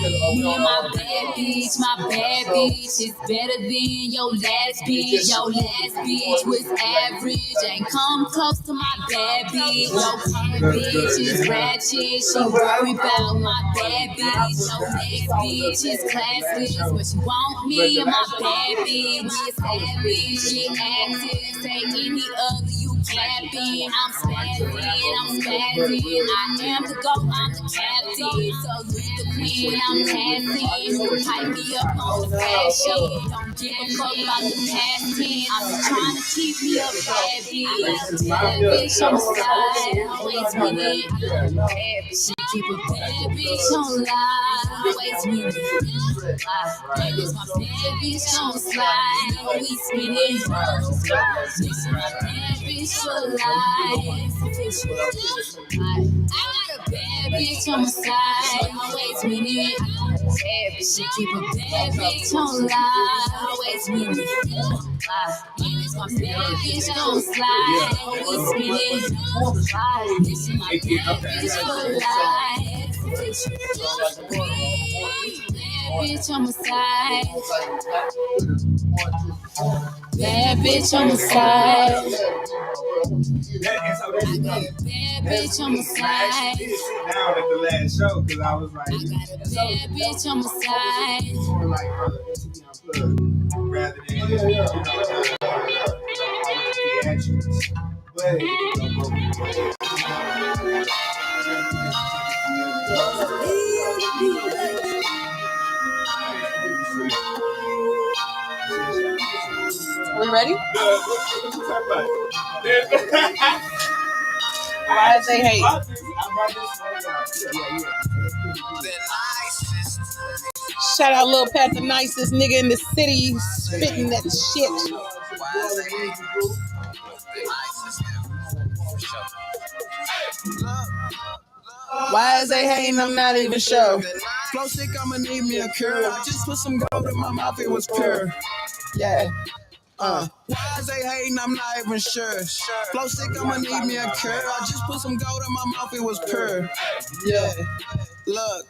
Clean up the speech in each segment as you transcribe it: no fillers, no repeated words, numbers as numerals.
Me and my bad bitch is better than your last bitch. Your last bitch was average, ain't come close to my bad bitch. Your bad bitch is ratchet, she worry about my bad bitch. Your next bitch is classless, but she want me and my bad bitch. She savage, she active, say any other you capping. I'm spazzing, I am the GOAT, I'm the captain. So you the queen, I'm passing. Hype me up on the fashion. Don't give a fuck about the past 10. I'm just trying to keep me a bad bitch. Bad bitch on the side, always winning. She keep a bad bitch on live, always winning. Baby's my bad bitch on slide, always spinning. This my bad bitch for life. I got a bad bitch on my side, always winning. She keep a bad bitch on live, always winning. Baby's my bad bitch on slide, always spinning. This my bad bitch for life. Bad bitch on my side. Bad bitch on my side. I got a bad bitch on my side. Down at the last show because I was like, I got a bad bitch on my side. more like rather than theatrics. But we ready? Why did they hate? Shout out Lil Pat, the nicest nigga in the city, spitting that shit. Why is they hating? I'm not even sure. Flow sick, I'ma need me a cure. I just put some gold in my mouth, it was pure. Yeah. Why is they hating? I'm not even sure. Flow sick, I'ma need me a cure. I just put some gold in my mouth, it was pure. Yeah. Look,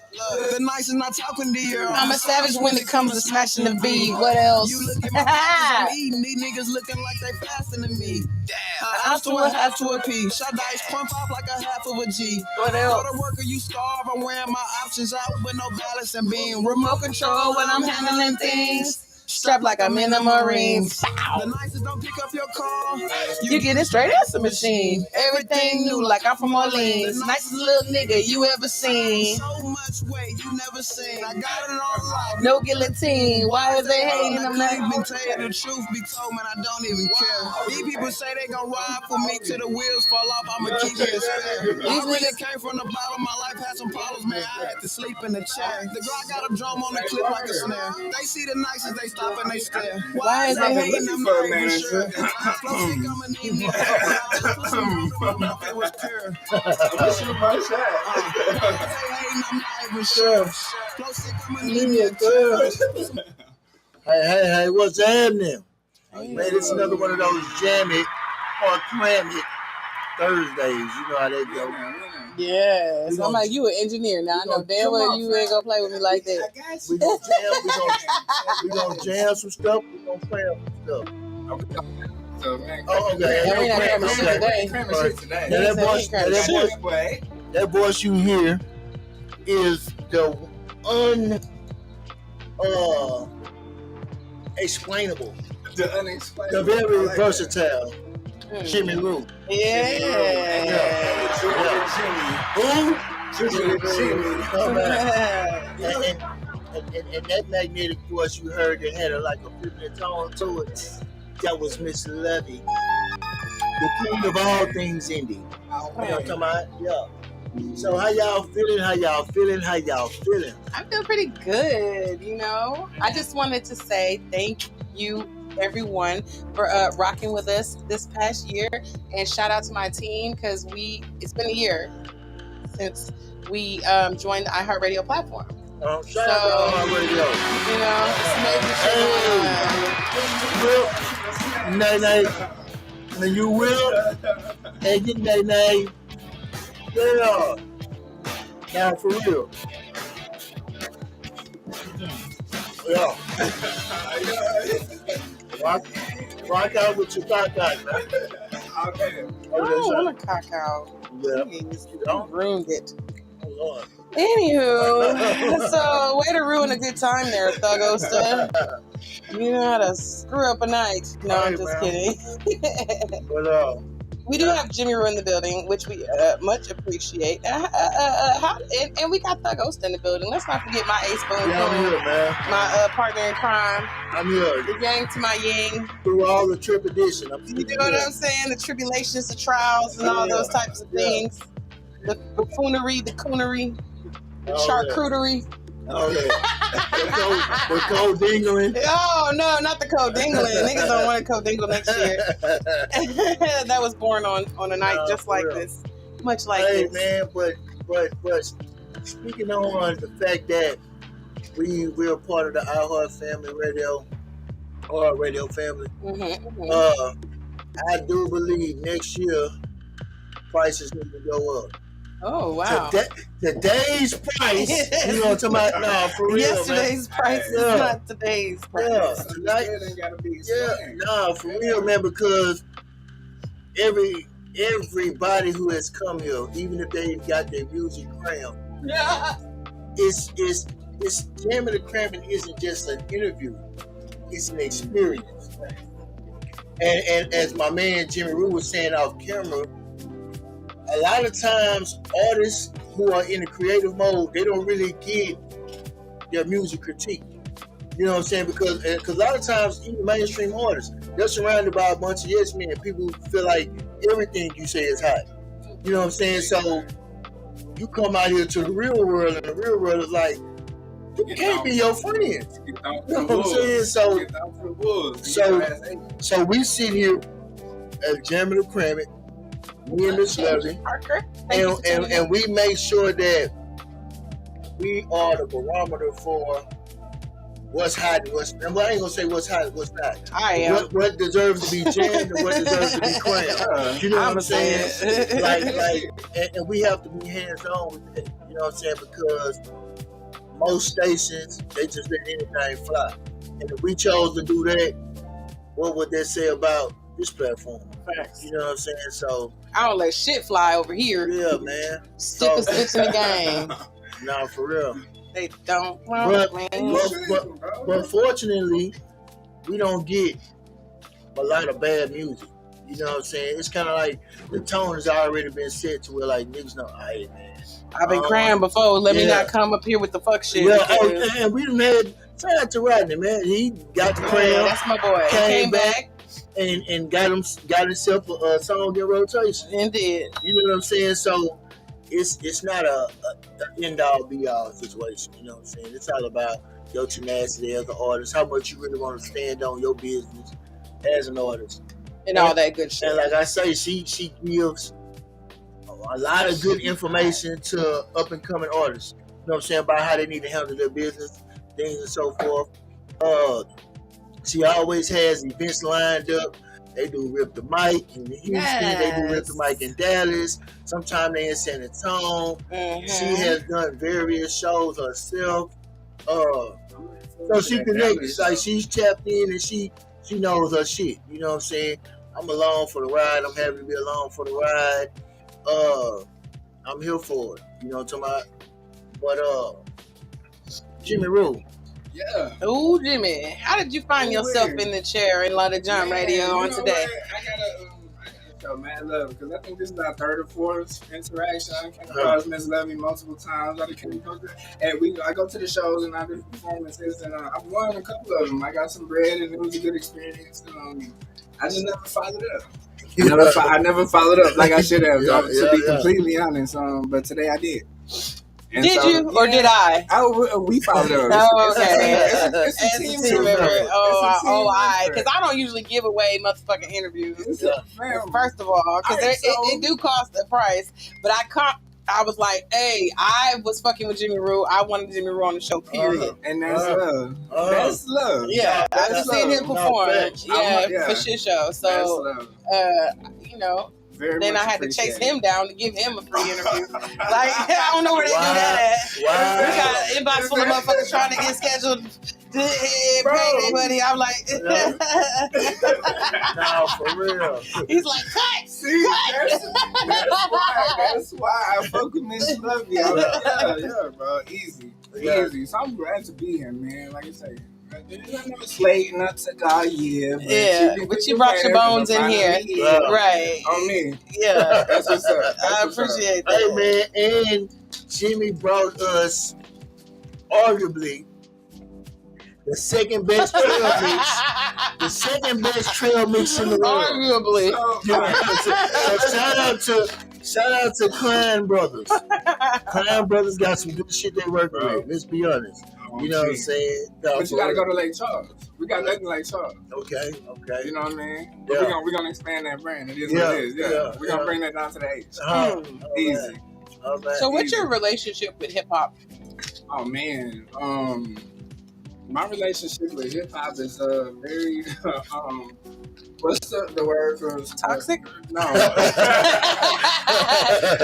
the nice is not talking to you. I'm a savage when it comes to smashing the beat. What else? You look at my pockets, I'm eating. These niggas looking like they faster than me. Damn. Half to a half to a P. Shot dice, pump off like a half of a G. What else? Go to work or you starve. I'm wearing my options out with no balance and beam. Remote control when I'm handling things. Strapped like I'm in the Marines. The nicest don't pick up your call. You get it straight as a machine. Everything new, like I'm from Orleans. Nicest little nigga you ever seen. So much weight you never seen. I got it all locked. No guillotine. Why is they hating? I'm not even tell you the truth. Be told, man, I don't even care. These people say they gon' ride for me till the wheels fall off. I'ma keep it a spare. These niggas came from the bottom. My life had some problems, man. I had to sleep in the chair. The Glock got a drum on the clip like a snare. They see the nicest, they stop and they stare. Why is they hating? I'm not even sure. Flow sick, I'ma need me. I just put some gold in my mouth, it was pure. what's your first shot? I'm not even sure. Flow sick, I'ma need me a Hey, what's happening? Man, it's another one of those Jammitorcrammit Thursdays. You know how they go. Yes. I'm like, you an engineer now. I know damn well you ain't gonna play with me like that. We gonna jam some stuff. We gonna play some stuff. So, man, Okay. We not cramming shit today. Now that voice you hear is the unexplainable, the unexplainable, the very versatile Jimmy Roo. Yeah. Who? Jimmy. And that magnetic voice you heard that had like a feminine tone to it, that was Miss Lovey, the queen of all things indie. You know what I'm talking about? Yeah. So how y'all feeling? I feel pretty good, you know. I just wanted to say thank you, everyone, for rocking with us this past year, and shout out to my team because it's been a year since we joined the iHeartRadio platform. Shout out to iHeartRadio. You know, Nay, and you will, and you nay. Yeah. Now for real. Yeah. Rock out with your cock out, man. Okay. I don't want to cock out. Yeah. Please, You you don't? ruined it. Oh, Lord. Anywho, so way to ruin a good time there, Thuggosta. You know how to screw up a night. No, I'm Hey, just man. kidding. But We do have Jimmy Roo in the building, which we much appreciate. And we got Thuggosta in the building. Let's not forget my ace spoon, yeah, I'm here, man. my partner in crime, I'm here the yang to my yang. through all the trepidation. You know what I'm saying? The tribulations, the trials, and all those types of things. The buffoonery, the coonery, the charcuterie. Oh, yeah. The cold dingling. Oh, no, not the cold dingling. Niggas don't want a cold dingle next year. That was born on a night just like real. this. Much like Hey, this. man, but speaking on the fact that we're part of the iHeart family radio, or radio family, I do believe next year prices need to go up. Oh, wow. Today's price, you know what I'm talking about? No, for real, Yesterday's price is not today's price. For real, man, because everybody who has come here, even if they got their music crammed, it's Jammitorcrammit isn't just an interview, it's an experience. And as my man Jimmy Roo was saying off camera, a lot of times artists who are in the creative mode, they don't really get their music critique. You know what I'm saying? Because a lot of times, even mainstream artists, they're surrounded by a bunch of yes men. People feel like everything you say is hot. You know what I'm saying? So you come out here to the real world, and the real world is like, you can't be your friends. You know what I'm saying? So we sit here at Jammitorcrammit, me and Miss Lovey, and we make sure that we are the barometer for what's hot and what's. And I ain't gonna say what's hot and what's not. I am. What deserves to be jammed and what deserves to be crammed. You know what I'm saying? And we have to be hands on with it. You know what I'm saying? Because most stations, they just let anything fly. And if we chose to do that, what would that say about this platform? Facts. You know what I'm saying? So I don't let shit fly over here. Yeah, man. Stick sticks in the game. Nah, for real. They don't. But fortunately, we don't get a lot of bad music. You know what I'm saying? It's kind of like the tone has already been set to where like niggas know, alright, man. I've been crying before. Let me not come up here with the fuck shit. Yeah, and we done had shout out to Rodney, man. He got the cram. That's my boy. Came back and got himself a song in rotation. Indeed. You know what I'm saying? So it's not a end all be all situation. You know what I'm saying? It's all about your tenacity as an artist, how much you really want to stand on your business as an artist, and all that good shit. And like I say, she gives a lot of good information to up and coming artists. You know what I'm saying, about how they need to handle their business, things and so forth. She always has events lined up. They do Rip the Mic in Houston. Yes. They do Rip the Mic in Dallas. Sometimes they in San Antonio. Mm-hmm. She has done various shows herself. So she connected. Like she's tapped in and she knows her shit. You know what I'm saying? I'm along for the ride. I'm happy to be along for the ride. I'm here for it. You know what I'm talking about? But Jimmy Roo. Yeah. Ooh, Jimmy. How did you find yourself in the chair in London Jump Radio on today? I gotta show mad love because I think this is our third or fourth interaction. I came across Miss Lovey multiple times. I go to the shows and I do performances and I've won a couple of them. I got some bread and it was a good experience. I just never followed up. I never followed up like I should have. To be completely honest, but today I did. And did you or did I? We followed up. Oh, okay. It's a team effort. Because I don't usually give away motherfucking interviews. First of all, because it do cost a price. But I was like, hey, I was fucking with Jimmy Roo. I wanted Jimmy Roo on the show, period. And that's love. That's love. Yeah, I've seen him perform. For shit show. So, Very then much I had to chase appreciated. him down to give him a free interview. Like, I don't know where they do that at. Wow. We got an inbox full of motherfuckers trying to get scheduled to pay their money. I'm like, No, for real. he's like, cut. See, that's why I fuck with Miss Lovey. Yeah, bro, easy. So I'm glad to be here, man. Like I say, it's late, not to die, But you brought your bones in here, right? On me. Yeah, That's what's up. I appreciate that. Hey, man, and Jimmy brought us arguably the second best trail mix. The second best trail mix in the world. Arguably. So shout out to Clan Brothers. Clan Brothers got some good shit they work with. Let's be honest. You know what I'm saying? No, but you gotta go to Lake Charles. We got nothing like Charles. Okay. You know what I mean? Yeah. We're gonna expand that brand. It is what it is. Yeah. We're gonna bring that down to the H. Easy. So what's your relationship with hip hop? Oh man. My relationship with hip hop is very what's the word for Toxic? No. You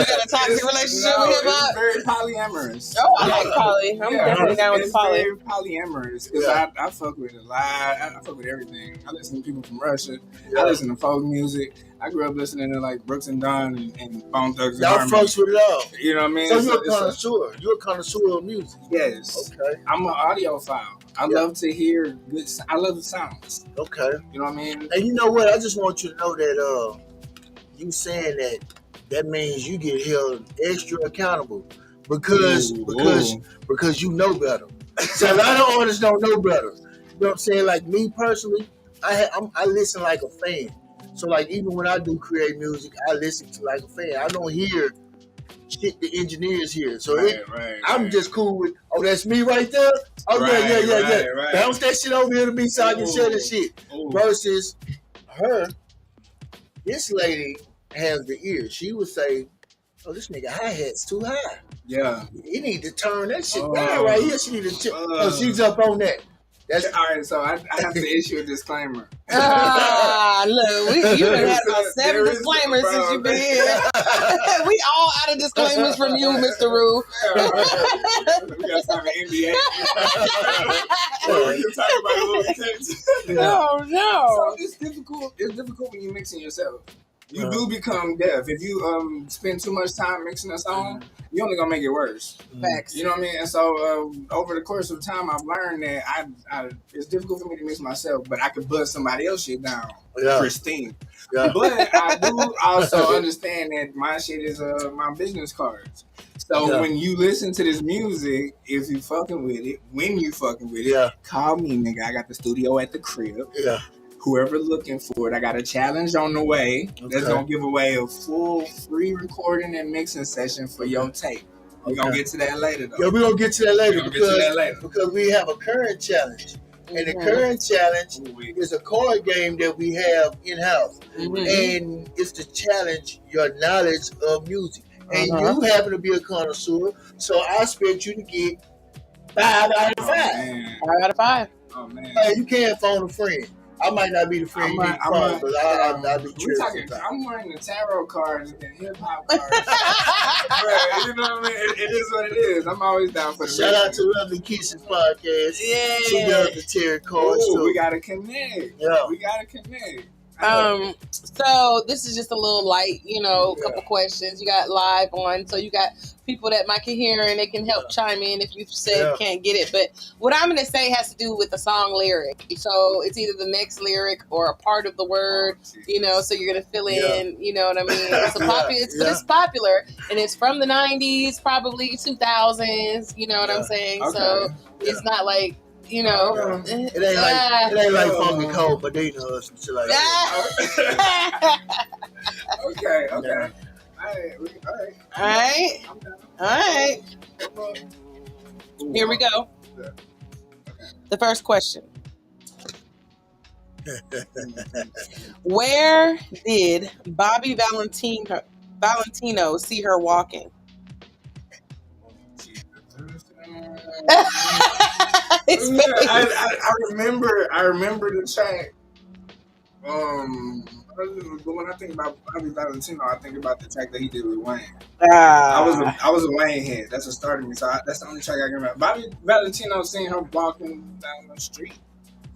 got a toxic relationship with hip hop? It's very polyamorous. Oh, I like poly. I'm definitely down with the poly. It's very polyamorous because I fuck with a lot. I fuck with everything. I listen to people from Russia. I listen to folk music. I grew up listening to like Brooks and Dunn and Bone Thugs and Y'all Harmony. folks with love. You know what I mean? So you're a connoisseur. You're a connoisseur of music. Yes. Okay. I'm an audiophile. I love to hear good. I love the sounds. Okay. You know what I mean? And you know what? I just want you to know that you saying that means you get held extra accountable because you know better. So a lot of artists don't know better. You know what I'm saying? Like me personally, I listen like a fan. So like even when I do create music, I listen to like a fan. I don't hear shit the engineers hear. So I'm just cool with, oh, that's me right there. Oh yeah. Right. Bounce that shit over here to me so I can share the shit. Versus her, this lady has the ear. She would say, oh, this nigga hi-hat's too high. Yeah. You need to turn that shit down right here. She need to she's up on that. That's all right. So I have to issue a disclaimer. Look, you done had about 7 disclaimers since you've been here. We all out of disclaimers from you, Mr. Rue. We got to have an NBA. We can talk about a little things. Oh no! So it's difficult. It's difficult when you're mixing yourself. You do become deaf if you spend too much time mixing a song. You're only gonna make it worse. Facts. You know what I mean? And so over the course of time, I've learned that I it's difficult for me to mix myself, but I could bust somebody else shit down pristine. Yeah. But I do also understand that my shit is my business cards. So when you listen to this music, if you fucking with it, call me, nigga. I got the studio at the crib. Yeah. Whoever looking for it, I got a challenge on the way that's gonna give away a full free recording and mixing session for your tape. We're gonna get to that later though. Yeah, we're gonna get to that later because we have a current challenge. And the current challenge is a card game that we have in-house. And it's to challenge your knowledge of music. And you happen to be a connoisseur, so I expect you to get 5 out of 5. 5 out of 5. Oh man. You can't phone a friend. I might not be the friend you need to phone, but I'll be tripping. I'm wearing the tarot cards and hip hop cards. Right, you know what I mean? It is what it is. I'm always down for the Shout out to Lovely Kisses Podcast. Yeah. She does the tarot cards. Ooh, we gotta connect. Yeah. We gotta connect. So this is just a little light, couple questions. You got live on, so you got people that might can hear and they can help chime in if you said can't get it. But what I'm going to say has to do with the song lyric. So it's either the next lyric or a part of the word, so you're going to fill in, you know what I mean? It's popular and it's from the 90s, probably 2000s, you know what I'm saying? Okay. So it's not like, it ain't like Funky Cold, but they know some shit like that. Okay. All right. Here we go. The first question. Where did Bobby Valentino see her walking? I remember the track. But when I think about Bobby Valentino, I think about the track that he did with Wayne. Ah. I was a Wayne head. That's what started me. So that's the only track I can remember. Bobby Valentino, seeing him walking down the street,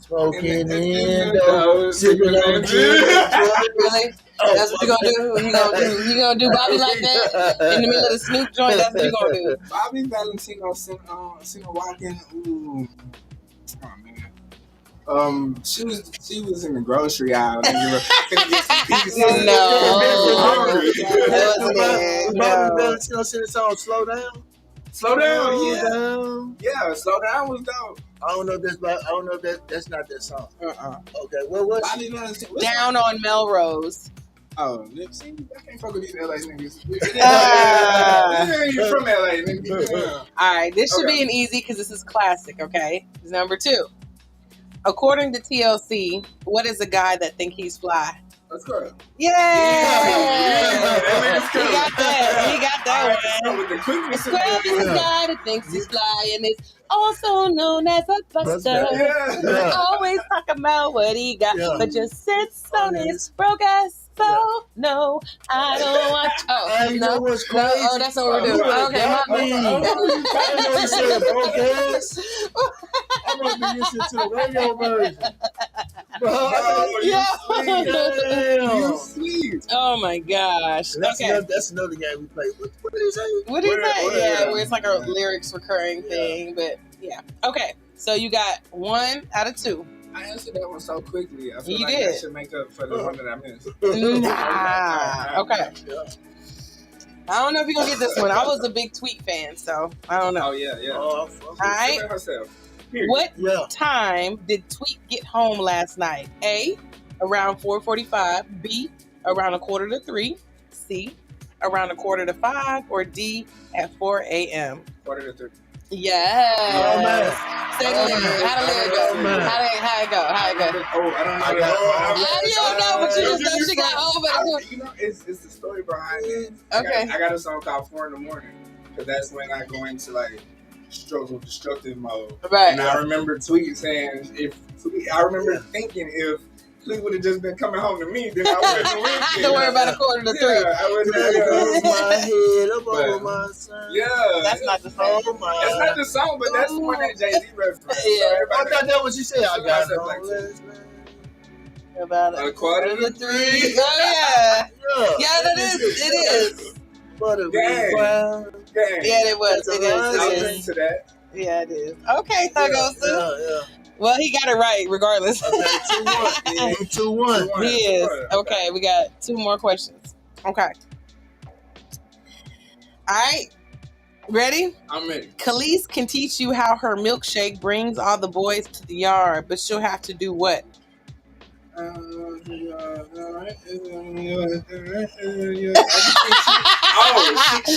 Smoking in those, sipping on gin. Really? That's what you gonna do? You gonna do Bobby like that in the middle of the Snoop joint? That's what you gonna do? Bobby Valentino seen her walking. Ooh, oh man. She was in the grocery aisle. No. Bobby Valentino sing the song "Slow Down." Slow down, yeah. Slow down was dope. I don't know if that's not that song. Okay, what was Bobby Valentino. Down on Melrose. Oh, see, I can't fuck with these LA niggas. You're from LA, nigga. Yeah. All right, this should be an easy because this is classic. Okay, number 2. According to TLC, what is a guy that think he's fly? Let's go. Yeah. He got that one. With the quickness of Scrub is a guy that thinks he's fly and is also known as a buster. Yeah. Always talking about what he got, but just sits on his broke ass. So no, I don't want. Oh, no, what's crazy? Oh, that's what we're doing. Okay, I know you said broke ass. I must be listening to the radio version. You sweet. Oh my gosh. That's another game we play. What did he say? What did he say? Yeah, where it's like a lyrics recurring thing, but yeah. Okay, so you got 1 out of 2. I answered that one so quickly. I feel You like did. that should make up for the one that I missed. Nah. Okay. I don't know if you're gonna get this one. I was a big Tweet fan, so I don't know. Oh yeah. All right. What time did Tweet get home last night? A, around 4:45. B, around 2:45. C, around 4:45. Or D, at 4 a.m. 4:45. Yes. Oh, man. Say the lyric. How the lyric go? How it go? Oh, I don't know. You don't know, but you just know she got home. You know, it's the story behind it. Okay. I got a song called 4 in the morning because that's when I go into like destructive mode. Right. And I remember Tweet saying, I remember thinking if Tweet would have just been coming home to me, then I wouldn't have Don't worry about 2:45. Yeah, I wouldn't have. My head up over my son. Yeah. That's not the song. That's not the song, but that's one that Jay-Z referenced. Yeah. So I thought that was you said. I got it. like About 2:45. Oh yeah. Yeah, that is. It is. Yeah, it was. It is. To that. Yeah, it is. Okay, Thuggo. Well, he got it right regardless. Okay, 2-1. He is. Okay, we got 2 more questions. Okay. All right. Ready? I'm ready. Khalees can teach you how her milkshake brings all the boys to the yard, but she'll have to do what? She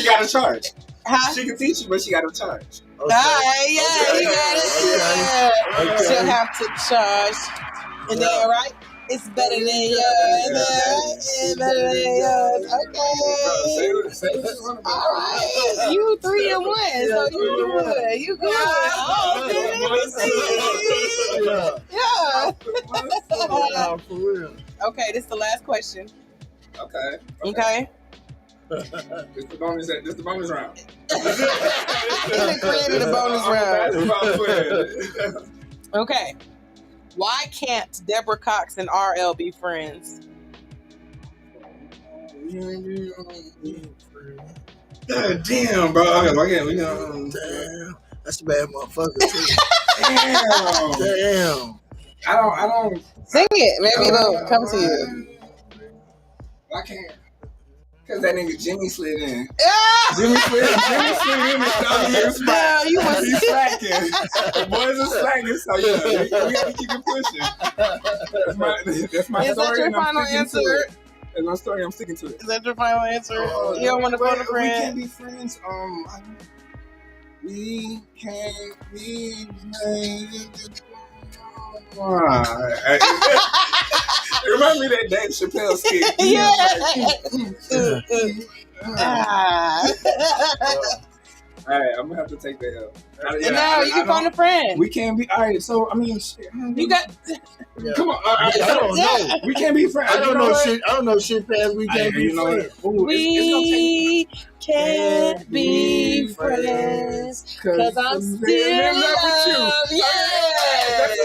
got to charge. Huh? She can teach you, but she got to charge. All right, yeah, you got it. Okay. She'll have to charge. And then, right? It's better than yours. It's better than yours. Okay. All right. You 3 and 1, so you good. You good. Oh, yeah. For real. Okay, this is the last question. Okay. This the bonus round. He created a bonus round. Okay. Why can't Deborah Cox and RL be friends? God damn, bro. Okay, we gonna. Damn. That's a bad motherfucker, too. Damn. I don't. Sing it. Maybe it'll come to you. I can't. Because that nigga Jimmy slid in. Yeah! Jimmy slid in and started getting spot. You was He's slacking. The boys are slacking, so yeah, we gotta keep it pushing. That's my Is story. that your and I'm final sticking answer? to it. That's my story. I'm sticking to it. Is that your final answer? You don't want to phone a We friend? can't be friends. We can't be friends. Remind me that Dave Chappelle skit. Yeah. All right, I'm gonna have to take that L. No, you can phone a friend. We can't be. All right, so I mean, shit. You got. Come on. All right, I don't know. we can't be friends. I don't know shit. I don't know shit fast. We can't be friends. We can't be friends because I'm still in love with you. Yeah,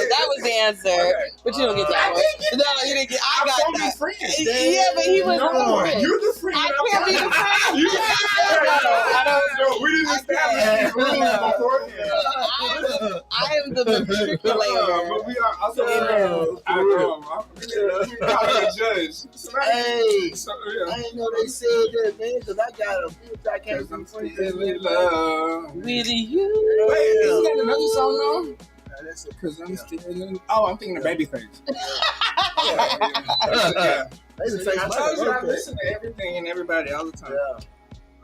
that was the answer. Okay. But you don't get that one. No, you didn't get. I got that. Yeah, but he was the friend. You're the friend. I can't be the friend. You I don't. we didn't establish these rules beforehand. I am the matriculator. But we are also I'm a judge. Hey, So, I didn't know they said that, man, because I got a bitch I can't be friends with. With you. Wait, isn't that another song though? That's it. Because I'm still in. Oh, I'm thinking of Babyface. Yeah. They just say I told you I okay. listen to everything and everybody all the time. Yeah.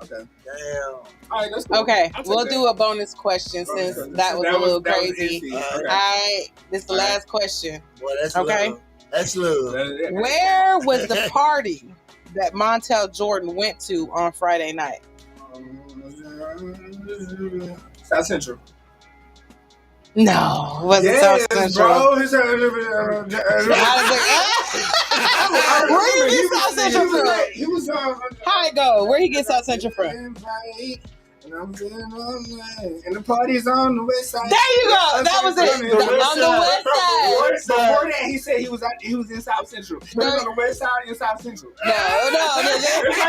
Okay. Damn. All right, that's cool. Okay, I'll take we'll that. do a bonus question since that was a little crazy. iffy. All Okay. right, this is the last question. Boy, that's Okay. love. That's love. Where was the party that Montel Jordan went to on Friday night? South Central. No, it wasn't South Central. Bro. I was like, where you get South Central from? He was How it go? Where he get South Central from? And the party's on the west side. There you go. That was it. On the west side. Before that, he said he was in South Central. But it's on the west side in South Central. No.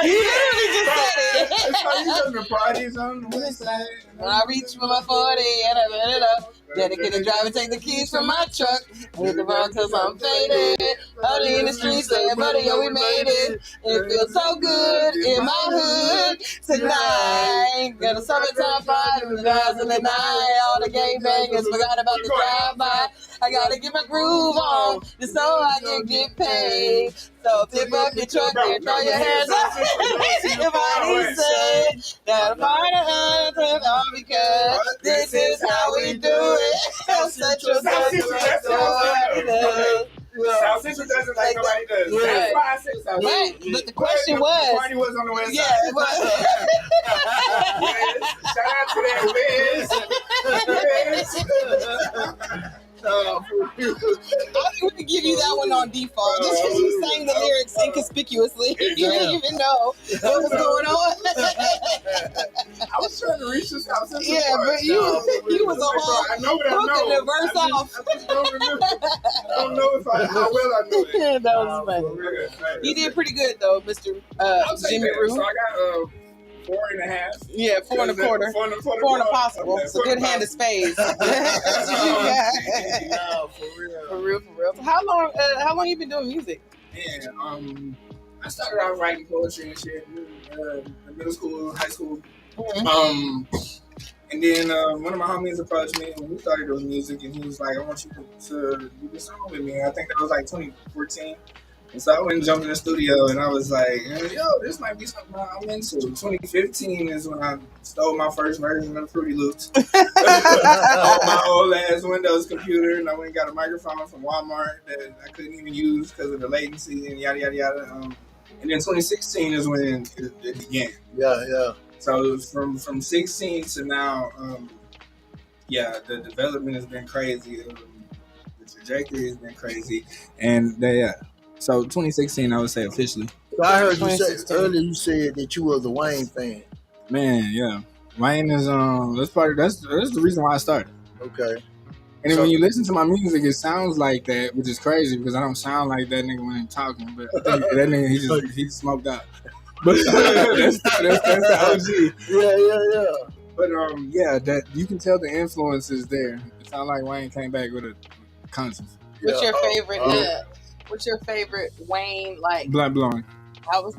You literally just said it. It's like the party's on the west side. When I reach for my 40 and I ran it up, dedicated driver, take the keys from my truck. Hit the road cause I'm faded. Honey in the streets saying, buddy, yo, we made it. It feels so good in my hood tonight. Got a summertime party with the guys in the night. All the gang bangers forgot about the drive-by. I gotta get my groove on just so I can get paid. So flip up your truck and throw your hands up. Everybody say that a party all because this is how we do it. South Central does it like nobody. South Central does it like nobody does. Yeah. That's why I said South Right, Central. but the question was. The party was on the west Yeah, side. it was. Shout out to that Wiz. I think we could give you that one on default. Just because you sang the lyrics inconspicuously. You didn't even know what was going on. I was trying to reach the South Central. Yeah, but you was a whole I know what I hooking know. the verse I off. just don't remember. I don't know how well I know it. That was funny. You did pretty good though, Mr. Jimmy Roo. So I got 4.5. Yeah, 4 1/4. 4 and a possible. It's a good hand of spades. No, for real. For real. So how long you been doing music? Yeah, I started out writing poetry and shit in middle school, high school. And then one of my homies approached me when we started doing music, and he was like, I want you to do this song with me. I think that was like 2014. And so I went and jumped in the studio, and I was like, yo, this might be something I'm into. 2015 is when I stole my first version of Fruity Loops on my old ass Windows computer, and I went and got a microphone from Walmart that I couldn't even use because of the latency and yada, yada, yada. And then 2016 is when it began. Yeah. So from 16 to now, the development has been crazy. The trajectory has been crazy. And so 2016, I would say officially. So I heard you say earlier. You said that you was a Wayne fan. Man, yeah, Wayne is that's the reason why I started. Okay. And then when you listen to my music, it sounds like that, which is crazy because I don't sound like that nigga when I'm talking. But I think that nigga he smoked out. But that's the OG. Yeah. But that you can tell the influence is there. It sounds like Wayne came back with a conscience. What's your favorite? What's your favorite Wayne like? Blunt blowing. I was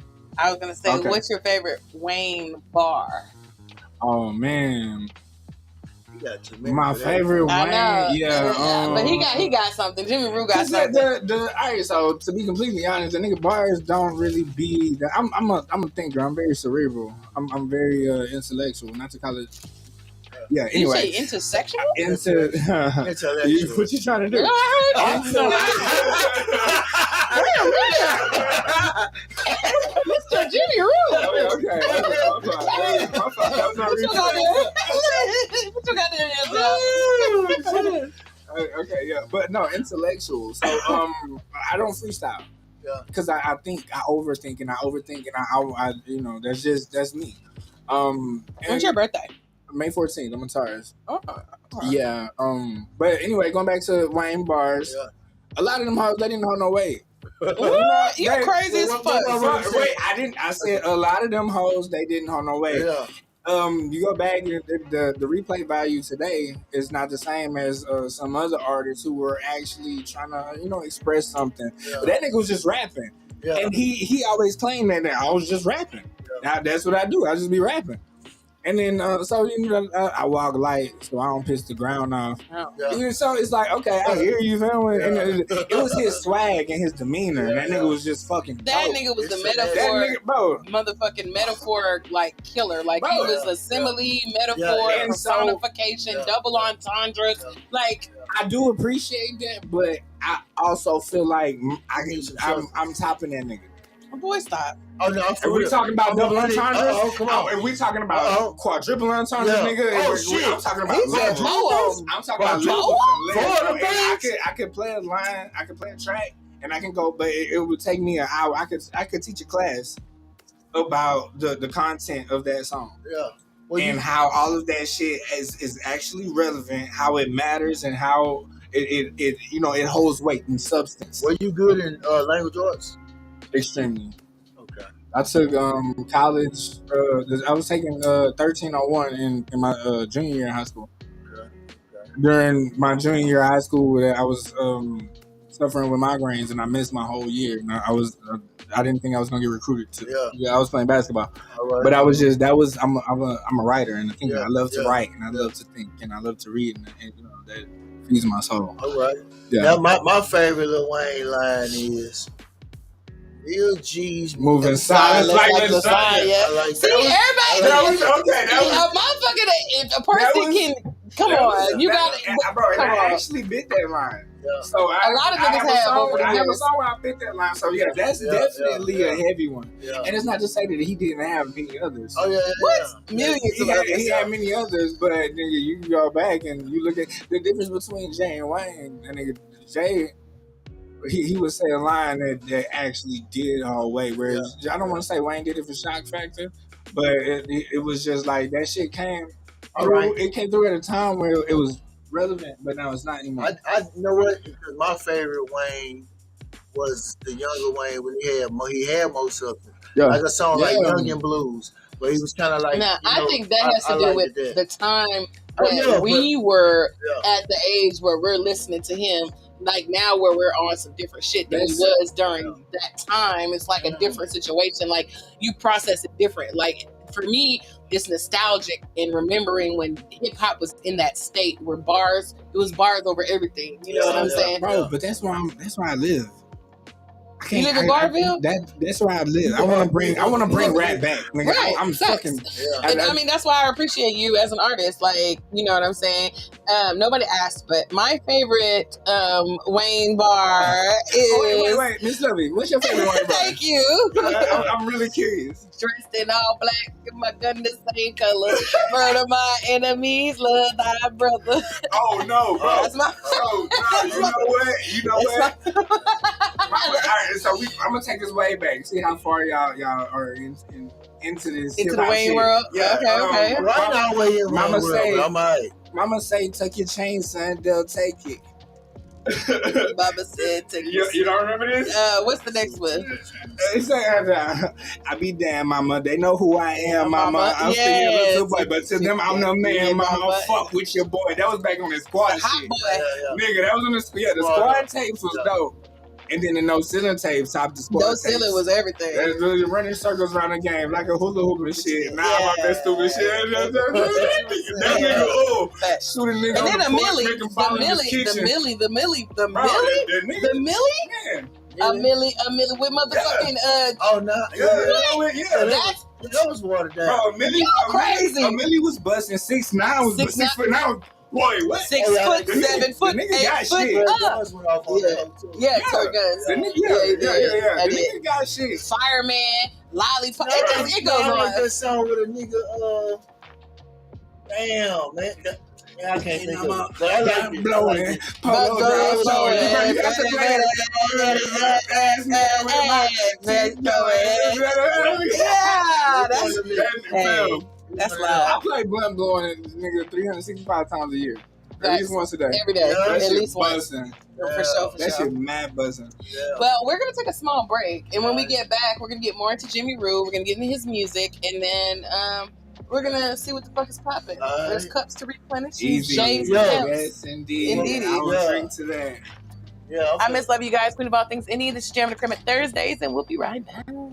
gonna say, Okay. What's your favorite Wayne bar? Oh man, You got too many my for that. favorite I know. Wayne. But he got something. Jimmy Roo got something. All right, so to be completely honest, the nigga bars don't really be that. I'm a thinker. I'm very cerebral. I'm very intellectual. Not to call it. Yeah. You Anyway, say intersexual? Intellectual. What you trying to do? Wait a minute. Jimmy rude. Okay. My fault. That was not What you got replay. there? What you got there? Okay, yeah, but no, intellectual. So I don't freestyle. Yeah. Because I think I overthink and I you know, that's me. When's your birthday? May 14th. I'm a Taurus. Oh. Yeah. But anyway, going back to Wayne bars. Yeah. A lot of them hoes, they didn't hold no weight. What? You crazy as fuck. Wait, I said a lot of them hoes, they didn't hold no weight. Yeah. You go back, the replay value today is not the same as some other artists who were actually trying to, you know, express something. Yeah. But that nigga was just rapping. Yeah. And he always claimed that I was just rapping. Yeah. Now, that's what I do. I just be rapping. And then, so, you know, I walk light so I don't piss the ground off. Yeah. So it's like, okay, I hear you, feel me? And it was his swag and his demeanor. That nigga was just fucking That dope. nigga was the That metaphor, nigga, bro. motherfucking metaphor, like killer. Like Bro. he was a simile, metaphor, And so- personification, double entendres. Like I do appreciate that, but I also feel like I'm topping that nigga. my boy, stop. Oh no, If we talking about double entendres, oh, come on. if we talking about quadruple entendres, Yeah. nigga, Oh, shit. I'm talking about He's levels. poems. I'm talking about Quadruple? levels. Four of them I things? could play a line, I could play a track, and I can go, but it would take me an hour. I could teach a class about the content of that song. Yeah. Well, And how all of that shit is actually relevant, how it matters, and how it you know, it holds weight and substance. were you good in language arts? Extremely. Okay. I took college. I was taking 1301 in my junior year in high school. Okay. During my junior year of high school, I was suffering with migraines, and I missed my whole year. And I didn't think I was gonna get recruited to. Yeah. I was playing basketball, All right. but I was just I'm a writer and a thinker. Yeah, I love to yeah. write and I love to think and I love to read, and you know that feeds my soul. All right. Yeah. Now, my favorite Lil Wayne line is Real G's Moving Silence silence like the sign, yeah. I like See, that. everybody. That was A motherfucker, if a person can come on, you got it. Bro, and Come I on. actually bit that line. Yeah. So A lot of niggas have over the I have a years. song where I bit that line. So yeah, that's Yeah, definitely yeah, a heavy one. Yeah. And it's not to say that he didn't have many others. Oh yeah. What? Millions He of had, others. he had many others, but nigga, you can go back and you look at the difference between Jay and Wayne. And nigga, Jay, he would say a line that actually did all way. Whereas I don't want to say Wayne did it for shock factor, but it was just like that shit came through. Right. It came through at a time where it was relevant, but now it's not anymore. I you know what? Because my favorite Wayne was the younger Wayne when he had more substance. Yeah. Like a song like Yeah. Young and Blues, where he was kind of like. Now, you I know, think that has to do liked with that. the time Oh, that yeah, we were Yeah. at the age where we're listening to him. Like now, where we're on some different shit than we That's- was during that time. It's like a different situation. Like you process it different. Like for me, it's nostalgic in remembering when hip hop was in that state where it was bars over everything. You know what I'm saying? Bro, but that's where I live. You live in Garfield? That's where I live. I want to bring rap back. Nigga, Right, I'm facts. fucking. Yeah. And I mean, that's why I appreciate you as an artist. Like, you know what I'm saying? Nobody asked, but my favorite Wayne bar is. Wait, Miss Lovey, what's your favorite Wayne bar? Thank you. I'm really curious. Dressed in all black, my gun the same color. Murder my enemies, love thy brother. Oh no, bro. That's my. Oh no, you know what? You know what? All right, so I'm gonna take this way back. See how far y'all are into this Into the hip-hop Wayne shit. world? Yeah. Okay. Right now, way in Mama Wayne say- world, I'm alright. Mama say, tuck your chain, son. They'll take it. Baba said, take You don't remember this? what's the next one? It's I be damn, mama. They know who I am, mama. Mama, I'm still your yes. little boy, but to them, I'm the man, mama. Mama. Fuck with your boy. That was back on the squad Hot shit. boy. Nigga, that was on the the Well, squad tapes was yeah. dope. And then the no ceiling tapes topped the squad No tapes. ceiling was everything. That's really running circles around the game like a hula hoop and shit. Nah, Yeah. about that stupid shit. That nigga, oh, Facts. shoot a nigga And on then the the porch, Millie, make him the fall in his Millie, kitchen. the Millie, Bro, the Millie, man. a Millie with motherfucking Oh no, Yeah. That's that was watered down. Bro, Millie, Y'all crazy. Millie was busting 6'9", was 6'9". 6'9". Boy, what? 6 Oh, yeah, foot, the 7 foot, the nigga 8 got foot shit. up. Guns went off on that too. Yeah, toy guns. The nigga, Yeah, he did. The I did. nigga got shit. Fireman, lollipop. No, It goes I like on. that song with a nigga. Damn, man. Yeah, I can't think of it. But I like it. Blowing. I like it. Polo down showing. You got to play Yeah, that. that's I loud. play blunt blowing nigga 365 times a year. At Facts. least once a day. Every day, That at shit least once. buzzing. For sure, for That sure. shit mad buzzing. Yeah. Well, we're gonna take a small break, and when we get back, we're gonna get more into Jimmy Rue. We're gonna get into his music, and then we're gonna see what the fuck is popping. There's cups to replenish. Easy. James Yo. and Temps. Yes, indeed. Indeed. I will Yeah. drink to that. Yeah. I miss love you guys. Queen of all things Indie. This is Jammitorcrammit Thursdays, and we'll be right back.